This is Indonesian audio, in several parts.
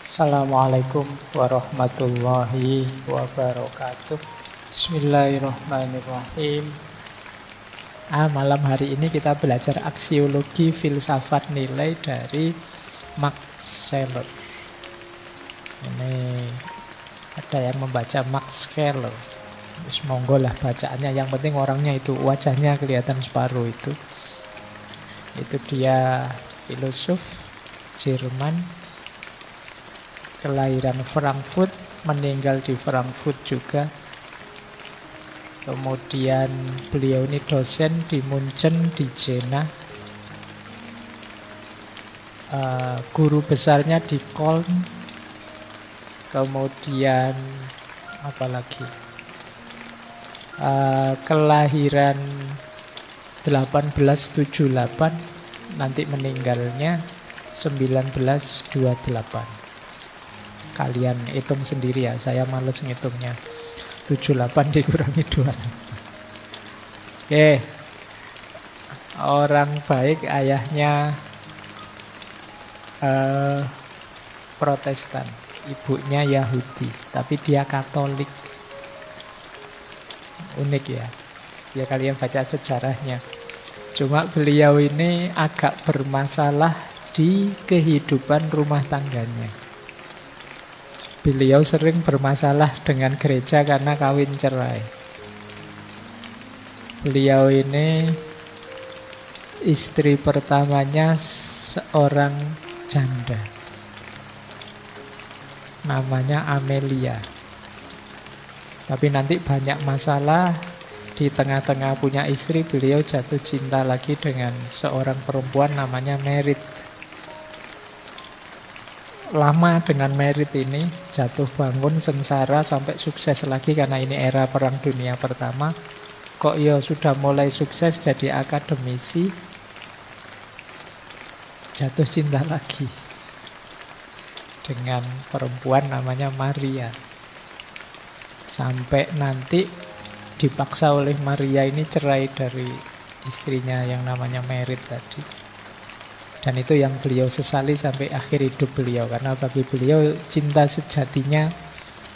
Assalamualaikum warahmatullahi wabarakatuh. Bismillahirrahmanirrahim. Malam hari ini kita belajar aksiologi filsafat nilai dari Max Scheler. Ini ada yang membaca Max Scheler. Terus monggo lah bacaannya. Yang penting orangnya itu, wajahnya kelihatan separuh itu. Itu dia filosof Jerman, kelahiran Frankfurt, meninggal di Frankfurt juga. Kemudian beliau ini dosen di Munchen, di Jena. Guru besarnya di Köln. Kemudian apa lagi? Kelahiran 1878, nanti meninggalnya 1928. Kalian hitung sendiri ya, saya males ngitungnya. 78 dikurangi 2. Oke. Orang baik, ayahnya Protestan, ibunya Yahudi, tapi dia Katolik. Unik ya. Ya kalian baca sejarahnya. Cuma beliau ini agak bermasalah di kehidupan rumah tangganya. Beliau sering bermasalah dengan gereja karena kawin cerai. Beliau ini istri pertamanya seorang janda. Namanya Amelia. Tapi nanti banyak masalah. Di tengah-tengah punya istri, beliau jatuh cinta lagi dengan seorang perempuan namanya Merit. Lama dengan Merit ini, jatuh bangun sengsara sampai sukses lagi karena ini era Perang Dunia Pertama. Kok ya sudah mulai sukses jadi akademisi, jatuh cinta lagi dengan perempuan namanya Maria. Sampai nanti dipaksa oleh Maria ini cerai dari istrinya yang namanya Merit tadi. Dan itu yang beliau sesali sampai akhir hidup beliau. Karena bagi beliau cinta sejatinya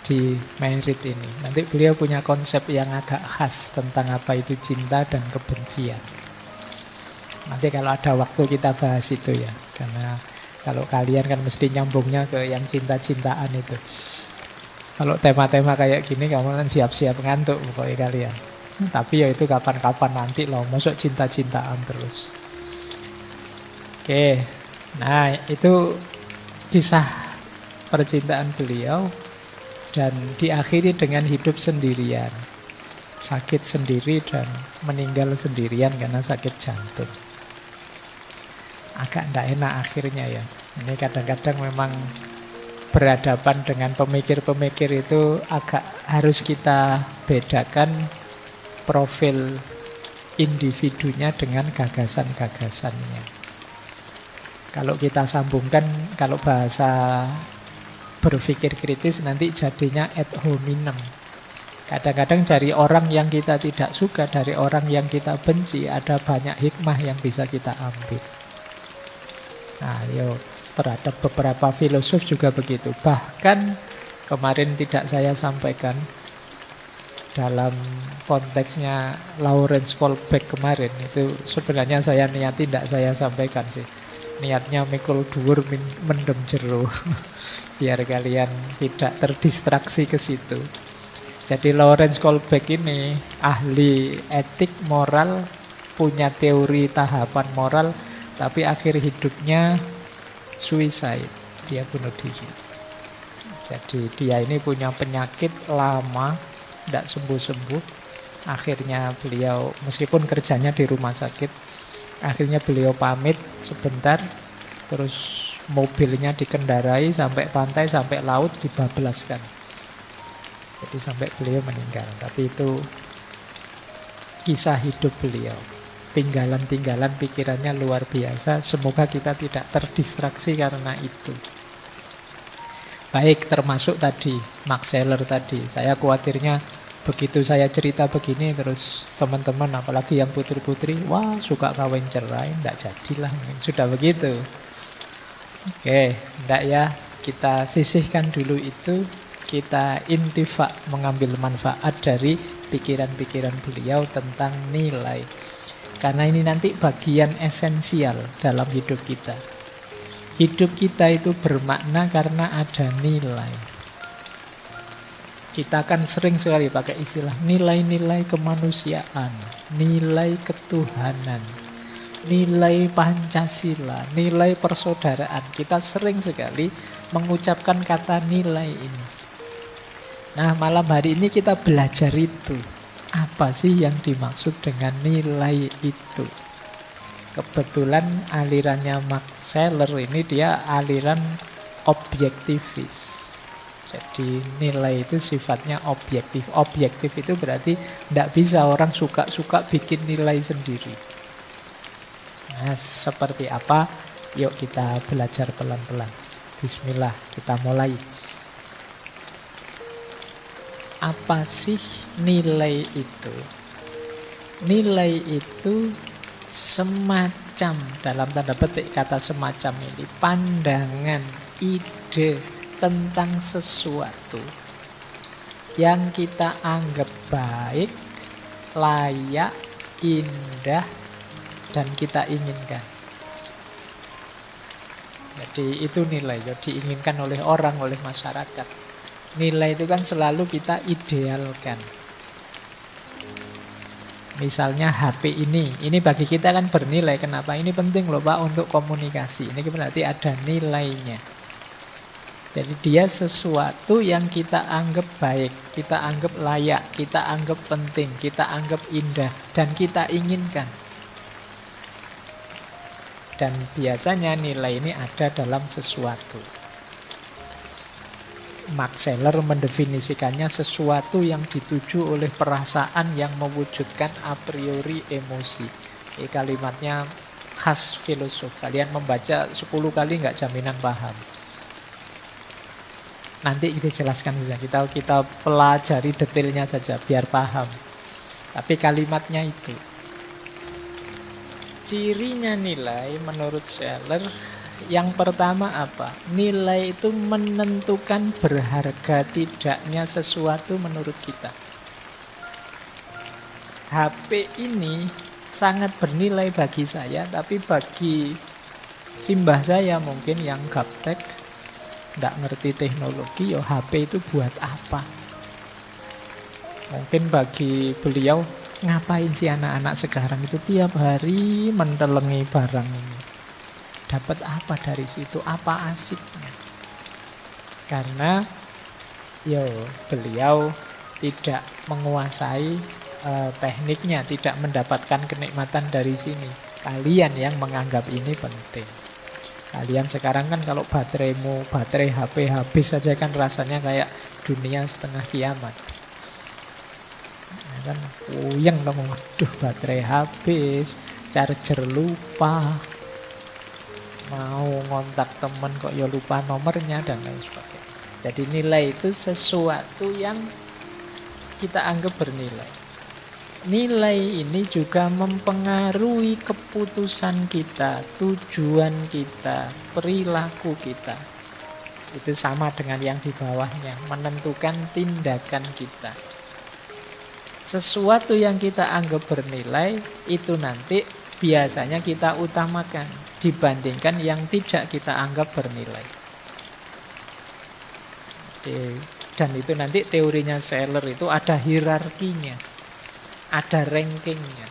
di Merit ini. Nanti beliau punya konsep yang agak khas tentang apa itu cinta dan kebencian. Nanti kalau ada waktu kita bahas itu ya. Karena kalau kalian kan mesti nyambungnya ke yang cinta-cintaan itu. Kalau tema-tema kayak gini kamu kan siap-siap ngantuk pokoknya kalian. Tapi ya itu kapan-kapan nanti loh. Masuk cinta-cintaan terus. Oke, nah itu kisah percintaan beliau dan diakhiri dengan hidup sendirian, sakit sendiri dan meninggal sendirian karena sakit jantung. Agak tidak enak akhirnya ya. Ini kadang-kadang memang berhadapan dengan pemikir-pemikir itu agak harus kita bedakan profil individunya dengan gagasan-gagasannya. Kalau kita sambungkan, kalau bahasa berpikir kritis nanti jadinya ad hominem. Kadang-kadang dari orang yang kita tidak suka, dari orang yang kita benci, ada banyak hikmah yang bisa kita ambil. Nah, terhadap beberapa filosof juga begitu. Bahkan kemarin tidak saya sampaikan dalam konteksnya Lawrence Kohlbeck kemarin. Itu sebenarnya saya niati tidak saya sampaikan sih. Niatnya mikul dhuwur mendem jero. Biar kalian tidak terdistraksi ke situ. Jadi Lawrence Kohlbeck ini ahli etik moral, punya teori tahapan moral, tapi akhir hidupnya suicide, dia bunuh diri. Jadi dia ini punya penyakit lama, tidak sembuh-sembuh. Akhirnya beliau, meskipun kerjanya di rumah sakit, akhirnya beliau pamit sebentar, terus mobilnya dikendarai sampai pantai, sampai laut, dibablaskan. Jadi sampai beliau meninggal. Tapi itu kisah hidup beliau. Tinggalan-tinggalan pikirannya luar biasa. Semoga kita tidak terdistraksi karena itu. Baik, termasuk tadi Max Scheler tadi. Saya khawatirnya begitu saya cerita begini terus teman-teman apalagi yang putri-putri, wah suka kawin cerai, enggak jadilah. Sudah begitu. Oke, enggak ya. kita sisihkan dulu itu, kita intifak, mengambil manfaat dari pikiran-pikiran beliau tentang nilai. Karena ini nanti bagian esensial dalam hidup kita. Hidup kita itu bermakna karena ada nilai. Kita kan sering sekali pakai istilah nilai-nilai kemanusiaan, nilai ketuhanan, nilai Pancasila, nilai persaudaraan. Kita sering sekali mengucapkan kata nilai ini. Nah, malam hari ini kita belajar itu. Apa sih yang dimaksud dengan nilai itu? Kebetulan alirannya Max Scheler ini dia aliran objektivis. Jadi nilai itu sifatnya objektif. Objektif itu berarti tidak bisa orang suka-suka bikin nilai sendiri. Nah, seperti apa? Yuk kita belajar pelan-pelan. Bismillah, kita mulai. Apa sih nilai itu? Nilai itu semacam, dalam tanda petik kata semacam ini, pandangan, ide tentang sesuatu yang kita anggap baik, layak, indah, dan kita inginkan. Jadi itu nilai yang diinginkan oleh orang, oleh masyarakat. Nilai itu kan selalu kita idealkan. Misalnya HP ini bagi kita kan bernilai. Kenapa? Ini penting loh Pak untuk komunikasi. Ini berarti ada nilainya. Jadi dia sesuatu yang kita anggap baik, kita anggap layak, kita anggap penting, kita anggap indah, dan kita inginkan. Dan biasanya nilai ini ada dalam sesuatu. Max Scheler mendefinisikannya sesuatu yang dituju oleh perasaan yang mewujudkan a priori emosi. Ini kalimatnya khas filosof. Kalian membaca 10 kali nggak jaminan paham. Nanti kita jelaskan saja. Kita pelajari detailnya saja biar paham. Tapi kalimatnya itu. Cirinya nilai menurut Scheler, yang pertama apa? Nilai itu menentukan berharga tidaknya sesuatu menurut kita. HP ini sangat bernilai bagi saya, tapi bagi simbah saya mungkin yang gaptek, tidak ngerti teknologi, HP itu buat apa? Mungkin bagi beliau, ngapain sih anak-anak sekarang itu tiap hari mentelengi barang ini? Dapat apa dari situ? Apa asiknya? Karena beliau tidak menguasai tekniknya, tidak mendapatkan kenikmatan dari sini. Kalian yang menganggap ini penting. Kalian sekarang kan kalau baterai HP habis saja kan rasanya kayak dunia setengah kiamat. Nah, kan puyeng kamu, waduh baterai habis, charger lupa, mau ngontak temen kok ya lupa nomornya dan lain sebagainya. Jadi nilai itu sesuatu yang kita anggap bernilai. Nilai ini juga mempengaruhi keputusan kita, tujuan kita, perilaku kita. Itu sama dengan yang di bawahnya, menentukan tindakan kita. Sesuatu yang kita anggap bernilai itu nanti biasanya kita utamakan dibandingkan yang tidak kita anggap bernilai. Dan itu nanti teorinya Scheler itu ada hierarkinya, ada rankingnya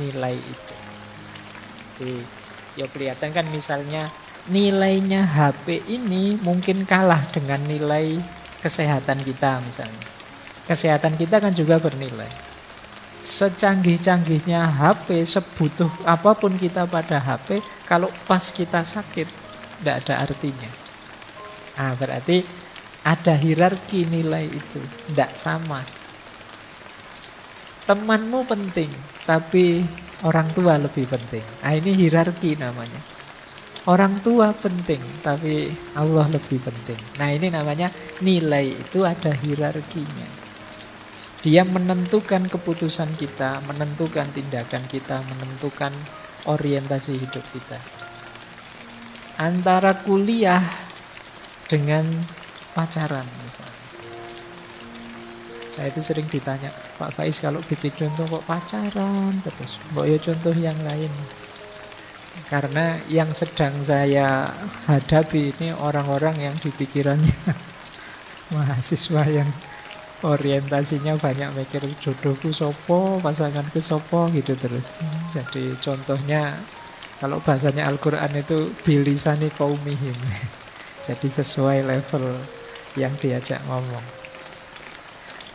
nilai itu. Jadi ya kelihatan kan misalnya nilainya HP ini mungkin kalah dengan nilai kesehatan kita misalnya. Kesehatan kita kan juga bernilai. Secanggih-canggihnya HP, sebutuh apapun kita pada HP, kalau pas kita sakit, tidak ada artinya. Nah, berarti ada hierarki nilai itu, tidak sama. Temanmu penting, tapi orang tua lebih penting. Nah, ini hierarki namanya. Orang tua penting, tapi Allah lebih penting. Nah, ini namanya nilai itu ada hierarkinya. Dia menentukan keputusan kita, menentukan tindakan kita, menentukan orientasi hidup kita. Antara kuliah dengan pacaran misalnya. Saya itu sering ditanya, Pak Faiz kalau bikin contoh kok pacaran terus, mbok ya contoh yang lain. Karena yang sedang saya hadapi ini orang-orang yang di pikirannya mahasiswa yang orientasinya banyak mikir jodohku sopo, pasanganku sopo gitu terus. Jadi contohnya kalau bahasanya Al-Quran itu bilisani qaumihim. Jadi sesuai level yang diajak ngomong.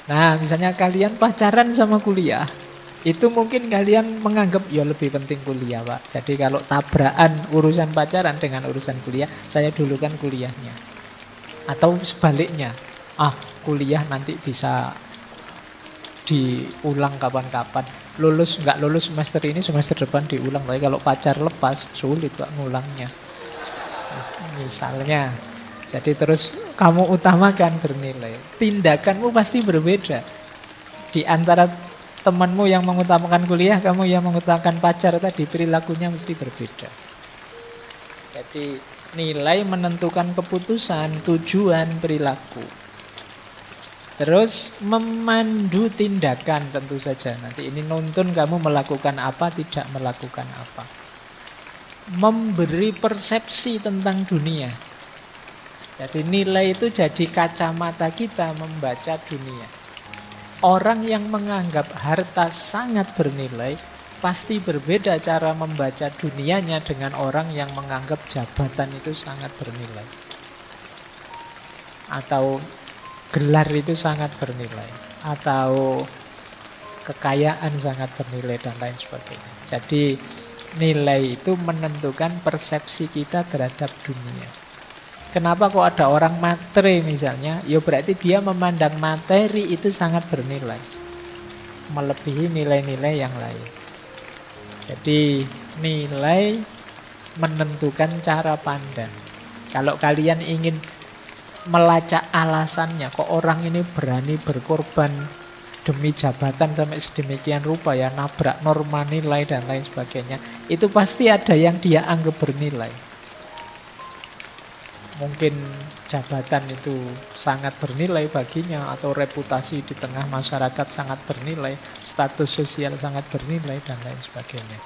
Nah, misalnya kalian pacaran sama kuliah, itu mungkin kalian menganggap ya lebih penting kuliah, Pak. Jadi kalau tabrakan urusan pacaran dengan urusan kuliah, saya dulukan kuliahnya. Atau sebaliknya, kuliah nanti bisa diulang kapan-kapan. Nggak lulus semester ini, semester depan diulang. Tapi kalau pacar lepas, sulit Pak ngulangnya. Misalnya, jadi terus kamu utamakan bernilai. Tindakanmu pasti berbeda. Di antara temanmu yang mengutamakan kuliah, kamu yang mengutamakan pacar tadi, perilakunya mesti berbeda. Jadi nilai menentukan keputusan, tujuan, perilaku. Terus memandu tindakan tentu saja. Nanti ini nuntun kamu melakukan apa, tidak melakukan apa. Memberi persepsi tentang dunia. Jadi nilai itu jadi kacamata kita membaca dunia. Orang yang menganggap harta sangat bernilai pasti berbeda cara membaca dunianya dengan orang yang menganggap jabatan itu sangat bernilai. Atau gelar itu sangat bernilai. Atau kekayaan sangat bernilai dan lain sebagainya. Jadi nilai itu menentukan persepsi kita terhadap dunia. Kenapa kok ada orang matre misalnya? Ya berarti dia memandang materi itu sangat bernilai, melebihi nilai-nilai yang lain. Jadi nilai menentukan cara pandang. Kalau kalian ingin melacak alasannya, kok orang ini berani berkorban demi jabatan sampai sedemikian rupa ya, nabrak norma nilai dan lain sebagainya, itu pasti ada yang dia anggap bernilai. Mungkin jabatan itu sangat bernilai baginya, atau reputasi di tengah masyarakat sangat bernilai, status sosial sangat bernilai, dan lain sebagainya.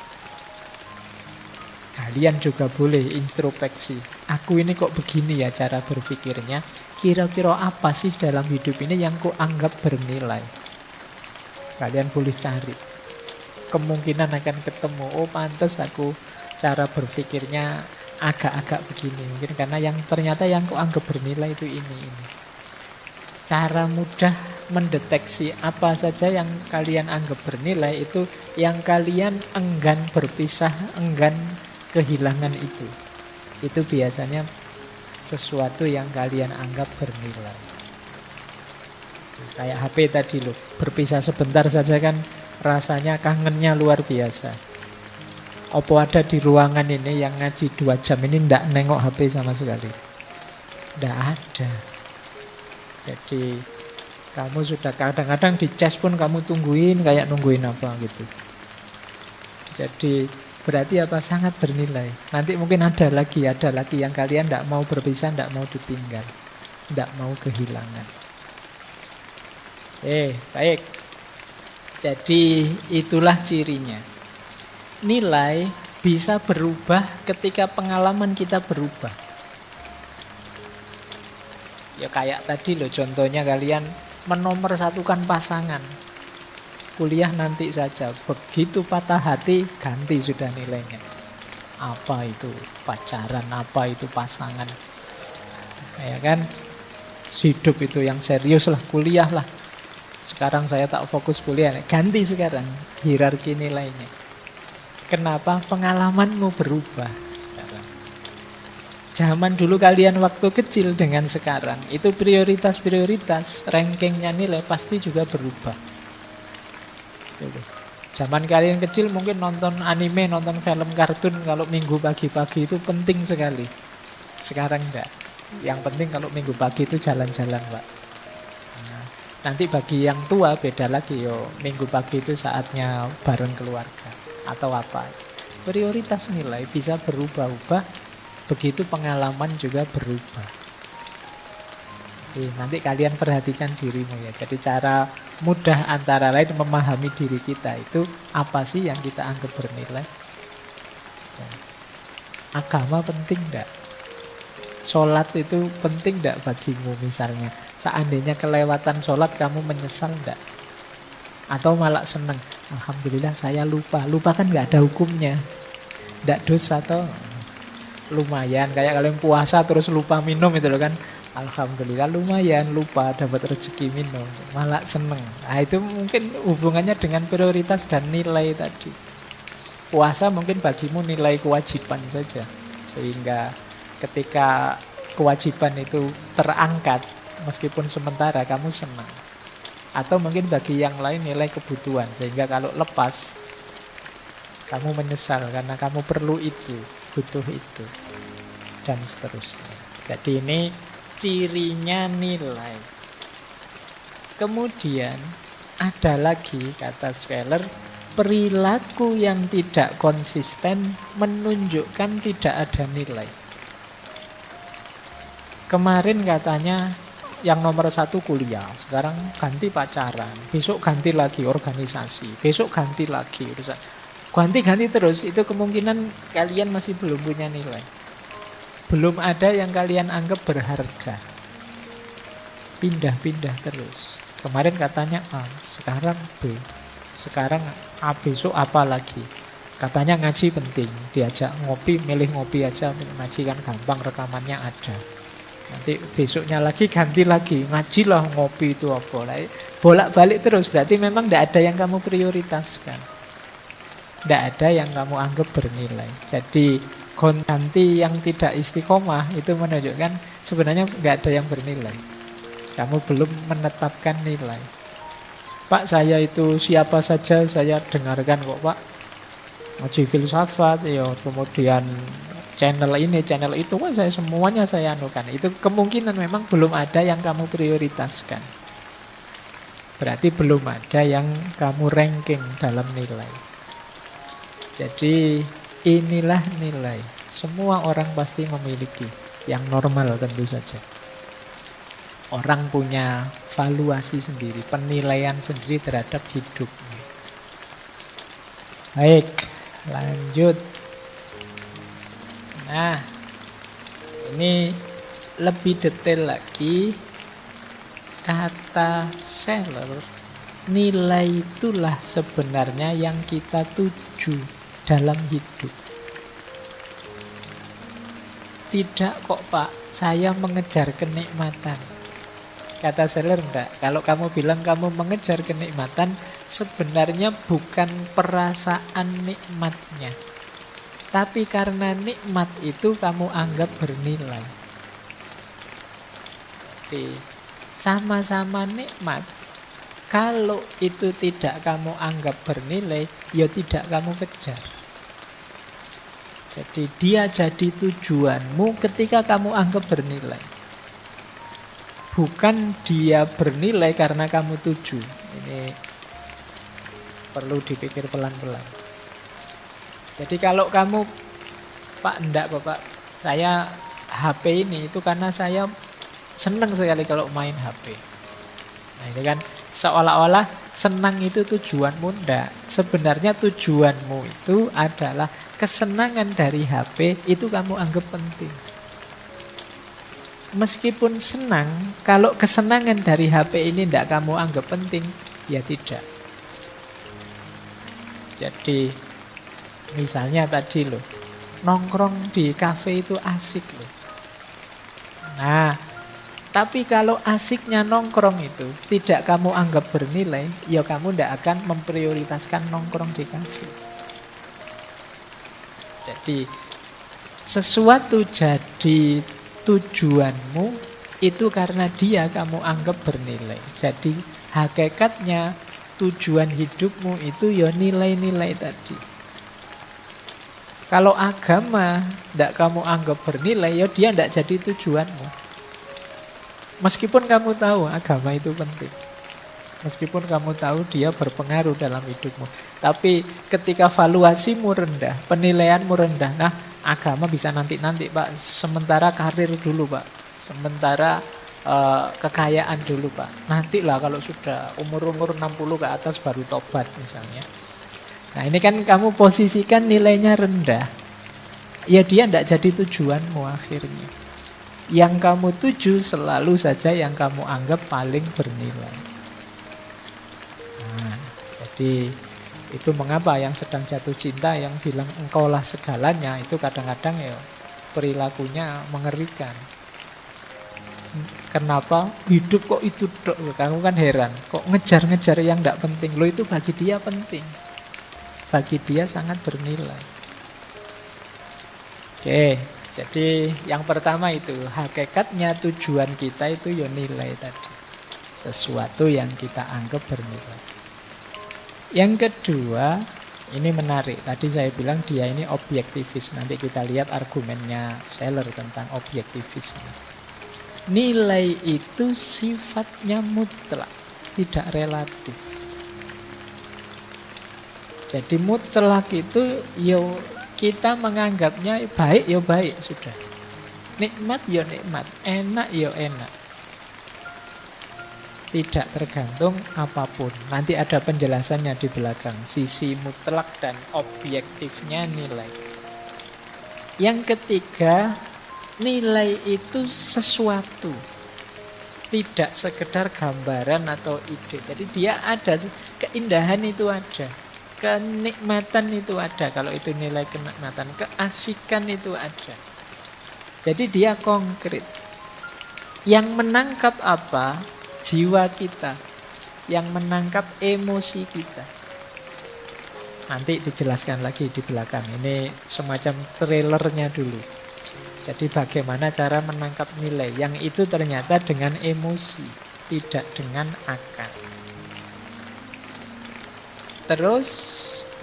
Kalian juga boleh introspeksi. Aku ini kok begini ya cara berpikirnya. Kira-kira apa sih dalam hidup ini yang ku anggap bernilai? Kalian boleh cari. Kemungkinan akan ketemu, oh pantas aku cara berpikirnya agak-agak begini. Mungkin karena yang ternyata yang ku anggap bernilai itu ini. Cara mudah mendeteksi apa saja yang kalian anggap bernilai itu yang kalian enggan berpisah, enggan kehilangan itu. Itu biasanya sesuatu yang kalian anggap bernilai. Kayak HP tadi loh, berpisah sebentar saja kan rasanya kangennya luar biasa. Apa ada di ruangan ini yang ngaji 2 jam ini ndak nengok HP sama sekali? Ndak ada. Jadi kamu sudah kadang-kadang di cas pun kamu tungguin kayak nungguin apa gitu. Jadi berarti apa? Sangat bernilai. Nanti mungkin ada lagi yang kalian ndak mau berpisah, ndak mau ditinggal, ndak mau kehilangan. Baik. Jadi itulah cirinya. Nilai bisa berubah ketika pengalaman kita berubah. Ya kayak tadi loh contohnya, kalian menomorsatukan pasangan. Kuliah nanti saja, begitu patah hati ganti sudah nilainya. Apa itu pacaran, apa itu pasangan. Ya kan? Hidup itu yang serius lah, kuliah lah. Sekarang saya tak fokus kuliah, ganti sekarang hierarki nilainya. Kenapa? Pengalamanmu berubah sekarang. Zaman dulu kalian waktu kecil dengan sekarang, itu prioritas-prioritas, rankingnya nilai pasti juga berubah. Zaman kalian kecil mungkin nonton anime, nonton film kartun kalau minggu pagi-pagi itu penting sekali. Sekarang enggak. Yang penting kalau minggu pagi itu jalan-jalan, Pak. Nanti bagi yang tua beda lagi yo. Minggu pagi itu saatnya bareng keluarga atau apa. Prioritas nilai bisa berubah-ubah, begitu pengalaman juga berubah. Nanti kalian perhatikan dirimu ya. Jadi cara mudah antara lain memahami diri kita itu apa sih yang kita anggap bernilai. Agama penting enggak? Sholat itu penting enggak bagimu misalnya? Seandainya kelewatan sholat kamu menyesal enggak? Atau malah seneng? Alhamdulillah saya lupa. Lupa kan enggak ada hukumnya. Enggak dosa toh. Lumayan. Kayak kalian puasa terus lupa minum itu loh kan. Alhamdulillah lumayan lupa dapat rezeki minum. Malah seneng. Nah itu mungkin hubungannya dengan prioritas dan nilai tadi. Puasa mungkin bagimu nilai kewajiban saja. Sehingga ketika kewajiban itu terangkat, meskipun sementara kamu senang. Atau mungkin bagi yang lain nilai kebutuhan. Sehingga kalau lepas, kamu menyesal karena kamu perlu itu, butuh itu. Dan seterusnya. Jadi ini cirinya nilai. Kemudian ada lagi kata Scheller, perilaku yang tidak konsisten menunjukkan tidak ada nilai. Kemarin katanya yang nomor 1 kuliah, sekarang ganti pacaran, besok ganti lagi organisasi, besok ganti lagi urusan. Ganti-ganti terus, itu kemungkinan kalian masih belum punya nilai. Belum ada yang kalian anggap berharga. Pindah-pindah terus. Kemarin katanya A, sekarang B, sekarang A, besok apa lagi. Katanya ngaji penting, diajak ngopi, milih ngopi aja, ngaji kan gampang, rekamannya ada. Nanti besoknya lagi ganti lagi, ngajilah ngopi itu apa. Bolak-balik terus, berarti memang tidak ada yang kamu prioritaskan. Tidak ada yang kamu anggap bernilai. Jadi ganti yang tidak istiqomah itu menunjukkan sebenarnya nggak ada yang bernilai. Kamu belum menetapkan nilai. Pak, saya itu siapa saja saya dengarkan kok Pak. Ngaji filsafat, ya, kemudian channel ini, channel itu, wah saya semuanya saya anukan. Itu kemungkinan memang belum ada yang kamu prioritaskan. Berarti belum ada yang kamu ranking dalam nilai. Jadi inilah nilai. Semua orang pasti memiliki. Yang normal tentu saja. Orang punya valuasi sendiri, penilaian sendiri terhadap hidup. Baik, lanjut. Nah, ini lebih detail lagi. Kata Scheller, nilai itulah sebenarnya yang kita tuju dalam hidup. Tidak kok Pak, saya mengejar kenikmatan. Kata Scheller enggak. Kalau kamu bilang kamu mengejar kenikmatan, sebenarnya bukan perasaan nikmatnya. Tapi karena nikmat itu kamu anggap bernilai. Jadi sama-sama nikmat. Kalau itu tidak kamu anggap bernilai, ya tidak kamu kejar. Jadi dia jadi tujuanmu ketika kamu anggap bernilai. Bukan dia bernilai karena kamu tuju. Ini perlu dipikir pelan-pelan. Jadi kalau kamu, Pak, enggak kok Pak, saya HP ini itu karena saya senang sekali kalau main HP. Nah ini kan seolah-olah senang itu tujuanmu, enggak. Sebenarnya tujuanmu itu adalah kesenangan dari HP itu kamu anggap penting. Meskipun senang, kalau kesenangan dari HP ini enggak kamu anggap penting, ya tidak. Jadi misalnya tadi loh, nongkrong di kafe itu asik loh. Nah, tapi kalau asiknya nongkrong itu tidak kamu anggap bernilai, ya kamu tidak akan memprioritaskan nongkrong di kafe. Jadi sesuatu jadi tujuanmu itu karena dia kamu anggap bernilai. Jadi hakikatnya tujuan hidupmu itu ya nilai-nilai tadi. Kalau agama tidak kamu anggap bernilai, ya dia tidak jadi tujuanmu. Meskipun kamu tahu agama itu penting. Meskipun kamu tahu dia berpengaruh dalam hidupmu. Tapi ketika valuasimu rendah, penilaianmu rendah, nah agama bisa nanti-nanti Pak. Sementara karir dulu Pak. Sementara kekayaan dulu Pak. Nantilah kalau sudah umur-umur 60 ke atas baru tobat misalnya. Nah ini kan kamu posisikan nilainya rendah. Ya dia tidak jadi tujuanmu akhirnya. Yang kamu tuju selalu saja yang kamu anggap paling bernilai. Nah, jadi itu mengapa yang sedang jatuh cinta yang bilang engkaulah segalanya itu kadang-kadang ya perilakunya mengerikan. Kenapa hidup kok itu dok? Kamu kan heran, kok ngejar-ngejar yang tidak penting. Lo itu bagi dia penting, bagi dia sangat bernilai. Oke, jadi yang pertama itu hakikatnya tujuan kita itu ya nilai tadi, sesuatu yang kita anggap bernilai. Yang kedua, ini menarik. Tadi saya bilang dia ini objektivis. Nanti kita lihat argumennya Seller tentang objektivisme. Nilai itu sifatnya mutlak, tidak relatif. Jadi mutlak itu yo kita menganggapnya baik yo baik sudah. Nikmat yo nikmat, enak yo enak. Tidak tergantung apapun. Nanti ada penjelasannya di belakang. Sisi mutlak dan objektifnya nilai. Yang ketiga, nilai itu sesuatu. Tidak sekedar gambaran atau ide. Jadi dia ada, keindahan itu ada. Kenikmatan itu ada. Kalau itu nilai kenikmatan. Keasikan itu ada. Jadi dia konkret. Yang menangkap apa? Jiwa kita, yang menangkap emosi kita. Nanti dijelaskan lagi di belakang. Ini semacam trailernya dulu. Jadi bagaimana cara menangkap nilai. Yang itu ternyata dengan emosi, tidak dengan akal. Terus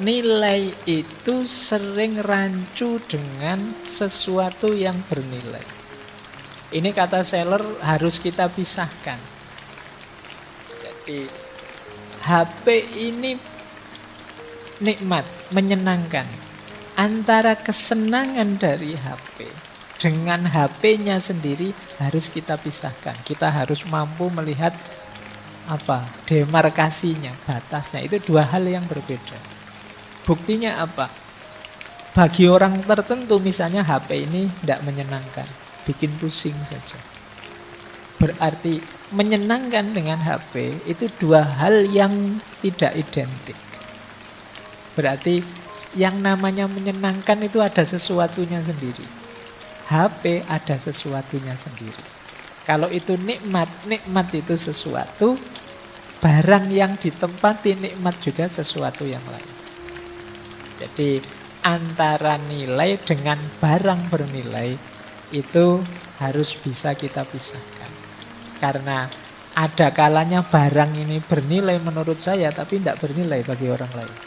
nilai itu sering rancu dengan sesuatu yang bernilai. Ini kata Seller harus kita pisahkan. HP ini nikmat, menyenangkan. Antara kesenangan dari HP dengan HP-nya sendiri harus kita pisahkan. Kita harus mampu melihat demarkasinya, batasnya. Itu dua hal yang berbeda. Buktinya apa? Bagi orang tertentu misalnya HP ini tidak menyenangkan, bikin pusing saja. Berarti menyenangkan dengan HP itu dua hal yang tidak identik. Berarti yang namanya menyenangkan itu ada sesuatunya sendiri. HP ada sesuatunya sendiri. Kalau itu nikmat, nikmat itu sesuatu. Barang yang ditempati nikmat juga sesuatu yang lain. Jadi antara nilai dengan barang bernilai itu harus bisa kita pisahkan. Karena ada kalanya barang ini bernilai menurut saya tapi tidak bernilai bagi orang lain.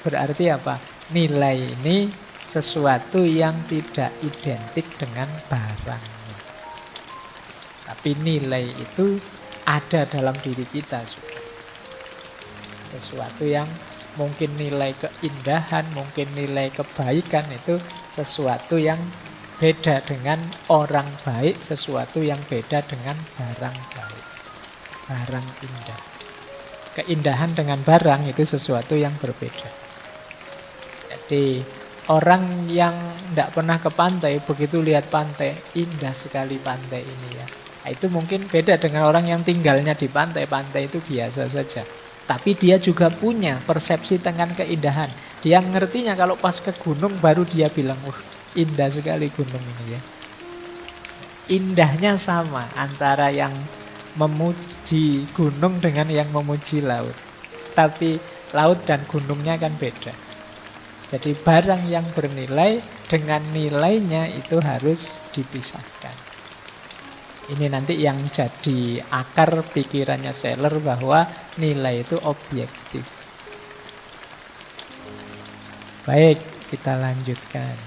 Berarti apa? Nilai ini sesuatu yang tidak identik dengan barangnya. Tapi nilai itu ada dalam diri kita sudah. Sesuatu yang mungkin nilai keindahan, mungkin nilai kebaikan itu sesuatu yang beda dengan orang baik, sesuatu yang beda dengan barang baik, barang indah. Keindahan dengan barang itu sesuatu yang berbeda. Jadi orang yang tidak pernah ke pantai, begitu lihat pantai, indah sekali pantai ini ya. Nah, itu mungkin beda dengan orang yang tinggalnya di pantai. Pantai itu biasa saja. Tapi dia juga punya persepsi tentang keindahan. Dia ngertinya kalau pas ke gunung baru dia bilang, indah sekali gunung ini ya. Indahnya sama antara yang memuji gunung dengan yang memuji laut. Tapi laut dan gunungnya kan beda. Jadi barang yang bernilai dengan nilainya itu harus dipisahkan. Ini nanti yang jadi akar pikirannya Seller bahwa nilai itu objektif. Baik, kita lanjutkan.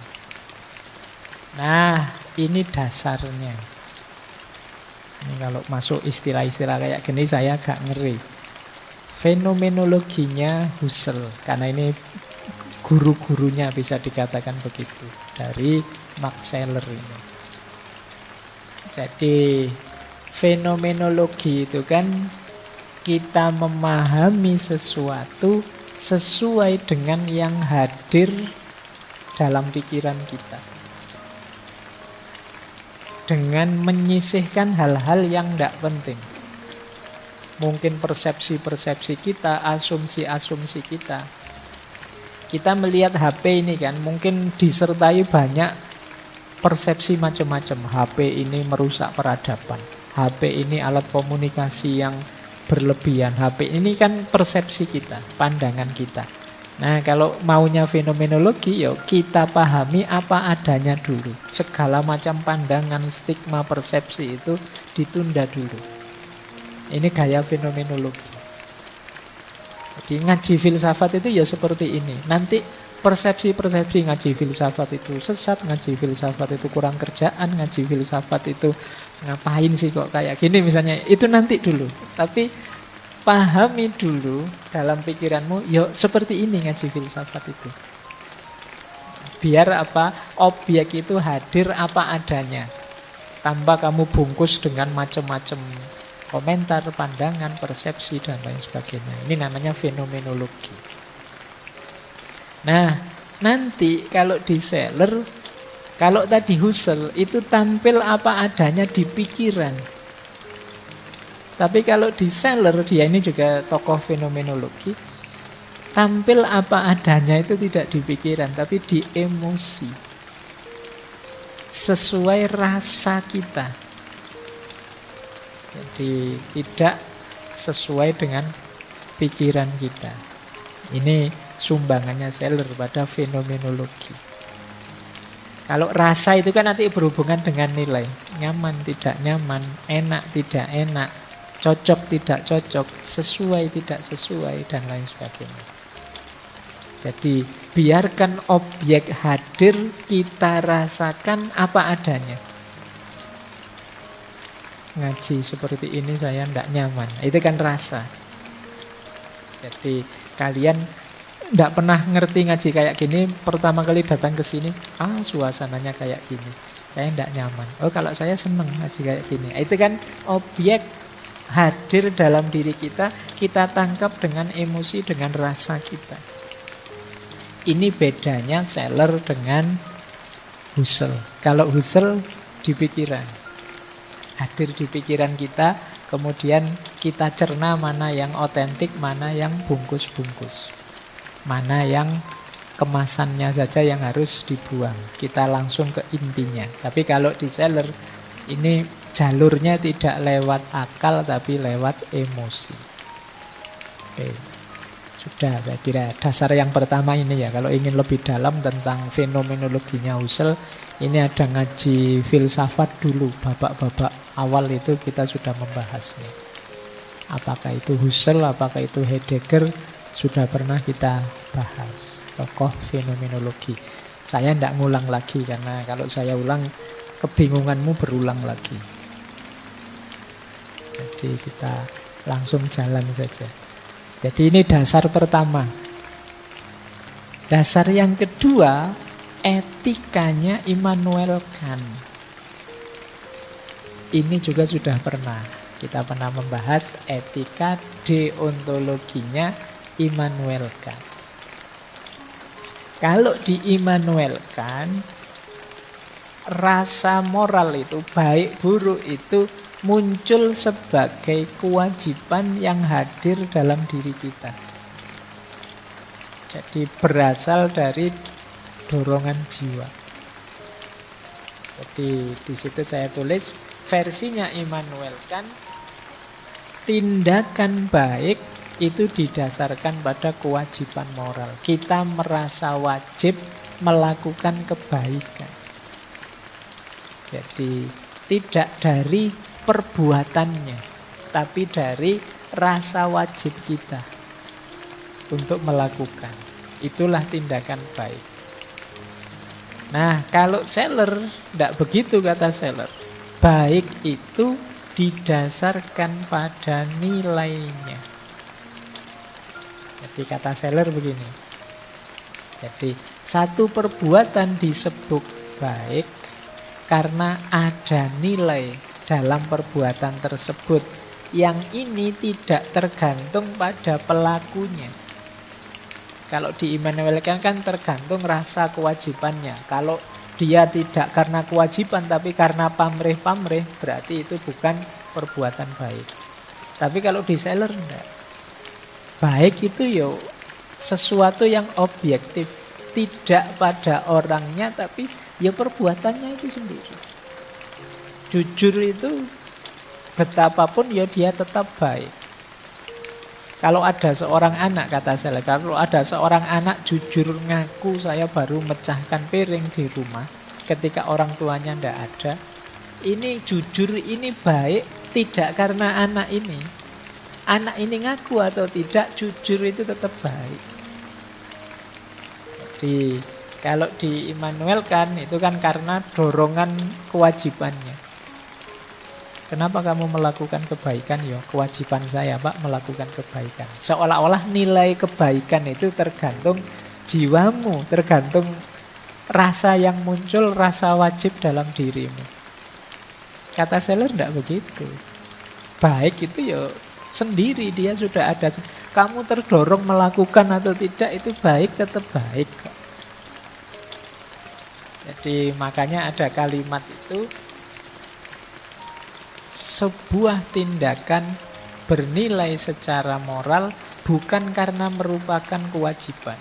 Nah, ini dasarnya. Ini kalau masuk istilah-istilah kayak gini saya agak ngeri. Fenomenologinya Husserl, karena ini guru-gurunya bisa dikatakan begitu dari Max Scheler ini. Jadi fenomenologi itu kan kita memahami sesuatu sesuai dengan yang hadir dalam pikiran kita. Dengan menyisihkan hal-hal yang tidak penting. Mungkin persepsi-persepsi kita, asumsi-asumsi kita. Kita melihat HP ini kan mungkin disertai banyak persepsi macam-macam. HP ini merusak peradaban. HP ini alat komunikasi yang berlebihan. HP ini kan persepsi kita, pandangan kita. Nah, kalau maunya fenomenologi, ya kita pahami apa adanya dulu. Segala macam pandangan, stigma, persepsi itu ditunda dulu. Ini gaya fenomenologi. Jadi ngaji filsafat itu ya seperti ini. Nanti persepsi-persepsi ngaji filsafat itu sesat, ngaji filsafat itu kurang kerjaan, ngaji filsafat itu ngapain sih kok kayak gini misalnya. Itu nanti dulu. Tapi pahami dulu dalam pikiranmu, yuk seperti ini ngaji filsafat itu. Biar apa? Objek itu hadir apa adanya. Tanpa kamu bungkus dengan macam-macam komentar, pandangan, persepsi, dan lain sebagainya. Ini namanya fenomenologi. Nah, nanti kalau di Seller, kalau tadi Husserl itu tampil apa adanya di pikiran. Tapi kalau di Seller, dia ini juga tokoh fenomenologi, tampil apa adanya itu tidak di pikiran, tapi di emosi. Sesuai rasa kita. Jadi tidak sesuai dengan pikiran kita. Ini sumbangannya Seller pada fenomenologi. Kalau rasa itu kan nanti berhubungan dengan nilai. Nyaman, tidak nyaman, enak, tidak enak, cocok, tidak cocok, sesuai, tidak sesuai, dan lain sebagainya. Jadi biarkan objek hadir, kita rasakan apa adanya. Ngaji seperti ini saya tidak nyaman. Itu kan rasa. Jadi kalian tidak pernah ngerti ngaji kayak gini, pertama kali datang ke sini, suasananya kayak gini, saya tidak nyaman. Oh, kalau saya senang ngaji kayak gini. Itu kan objek hadir dalam diri kita, kita tangkap dengan emosi, dengan rasa kita. Ini bedanya Seller dengan Husserl. Kalau Husserl di pikiran, hadir di pikiran kita, kemudian kita cerna mana yang otentik, mana yang bungkus-bungkus, mana yang kemasannya saja yang harus dibuang. Kita langsung ke intinya. Tapi kalau di Seller, ini jalurnya tidak lewat akal tapi lewat emosi. Oke. Sudah, saya kira dasar yang pertama ini ya. Kalau ingin lebih dalam tentang fenomenologinya Husserl, ini ada ngaji filsafat dulu. Babak-babak awal itu kita sudah membahasnya. Apakah itu Husserl, apakah itu Heidegger, sudah pernah kita bahas. Tokoh fenomenologi. Saya tidak ngulang lagi, karena kalau saya ulang kebingunganmu berulang lagi. Jadi kita langsung jalan saja. Jadi ini dasar pertama. Dasar yang kedua, etikanya Immanuel Kant. Ini juga sudah pernah. Kita pernah membahas etika deontologinya Immanuel Kant. Kalau di Immanuel Kant, rasa moral itu, baik buruk itu muncul sebagai kewajiban yang hadir dalam diri kita. Jadi berasal dari dorongan jiwa. Jadi di situ saya tulis versinya Immanuel Kant, tindakan baik itu didasarkan pada kewajiban moral. Kita merasa wajib melakukan kebaikan. Jadi tidak dari perbuatannya, tapi dari rasa wajib kita untuk melakukan. Itulah tindakan baik. Nah, kalau Seller tidak begitu, kata Seller. Baik itu didasarkan pada nilainya. Jadi kata Seller begini. Jadi satu perbuatan disebut baik karena ada nilai dalam perbuatan tersebut. Yang ini tidak tergantung pada pelakunya. Kalau di Immanuel Kant kan tergantung rasa kewajibannya. Kalau dia tidak karena kewajiban tapi karena pamrih-pamrih, berarti itu bukan perbuatan baik. Tapi kalau di Seller enggak. Baik itu yo sesuatu yang objektif, tidak pada orangnya tapi ya perbuatannya itu sendiri. Jujur itu betapapun ya dia tetap baik. Kalau ada seorang anak, kata saya, kalau ada seorang anak jujur ngaku saya baru mecahkan piring di rumah ketika orang tuanya ndak ada, ini jujur, ini baik tidak karena anak ini. Anak ini ngaku atau tidak, jujur itu tetap baik. Jadi kalau di Immanuel Kant itu kan karena dorongan kewajibannya. Kenapa kamu melakukan kebaikan? Ya kewajiban saya Pak melakukan kebaikan. Seolah-olah nilai kebaikan itu tergantung jiwamu, tergantung rasa yang muncul, rasa wajib dalam dirimu. Kata Seller tidak begitu. Baik itu ya sendiri, dia sudah ada. Kamu terdorong melakukan atau tidak, itu baik, tetap baik. Jadi makanya ada kalimat itu, sebuah tindakan bernilai secara moral bukan karena merupakan kewajiban,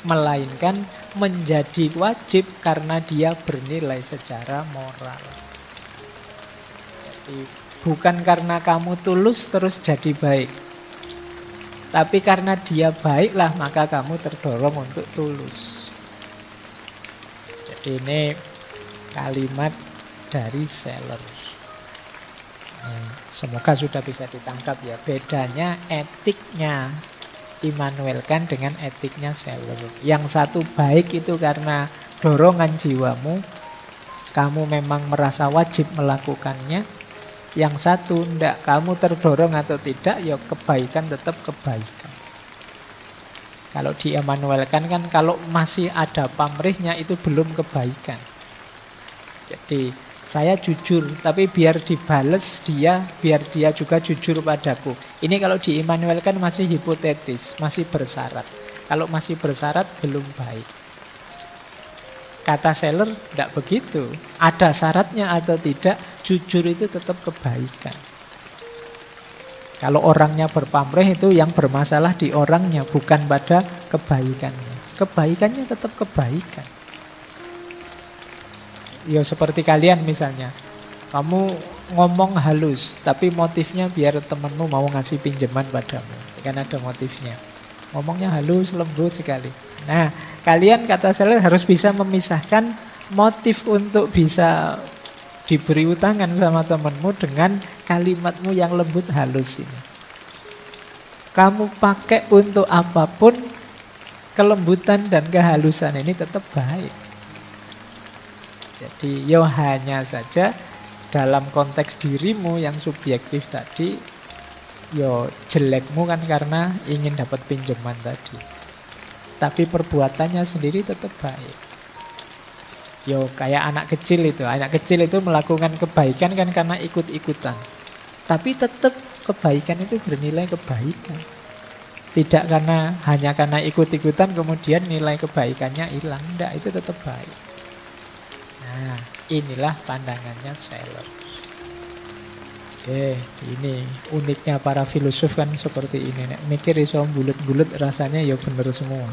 melainkan menjadi wajib karena dia bernilai secara moral. Jadi bukan karena kamu tulus terus jadi baik, tapi karena dia baiklah maka kamu terdorong untuk tulus. Jadi ini kalimat dari Seller. Semoga sudah bisa ditangkap ya bedanya etiknya Immanuel Kant dengan etiknya Seller. Yang satu baik itu karena dorongan jiwamu, kamu memang merasa wajib melakukannya. Yang satu enggak, kamu terdorong atau tidak, ya kebaikan tetap kebaikan. Kalau di Immanuel Kant kan kalau masih ada pamrihnya itu belum kebaikan. Jadi saya jujur, tapi biar dibales dia, biar dia juga jujur padaku. Ini kalau di Immanuel Kant masih hipotetis, masih bersyarat. Kalau masih bersyarat belum baik. Kata Seller tidak begitu. Ada syaratnya atau tidak, jujur itu tetap kebaikan. Kalau orangnya berpamrih itu yang bermasalah di orangnya, bukan pada kebaikannya. Kebaikannya tetap kebaikan. Ya seperti kalian misalnya, kamu ngomong halus, tapi motifnya biar temanmu mau ngasih pinjaman padamu. Kan ada motifnya. Ngomongnya halus, lembut sekali. Nah, kalian kata Seller harus bisa memisahkan motif untuk bisa diberi utangan sama temanmu dengan kalimatmu yang lembut halus ini. Kamu pakai untuk apapun, kelembutan dan kehalusan ini tetap baik. Jadi ya hanya saja dalam konteks dirimu yang subjektif tadi, ya jelekmu kan karena ingin dapat pinjaman tadi. Tapi perbuatannya sendiri tetap baik. Yo kayak anak kecil itu melakukan kebaikan kan karena ikut-ikutan. Tapi tetap kebaikan itu bernilai kebaikan. Tidak hanya karena ikut-ikutan kemudian nilai kebaikannya hilang. Tidak, itu tetap baik. Nah, inilah pandangannya Seller. Oke, ini uniknya para filosof kan seperti ini. Nek mikir iso bulet-bulet rasanya ya bener semua.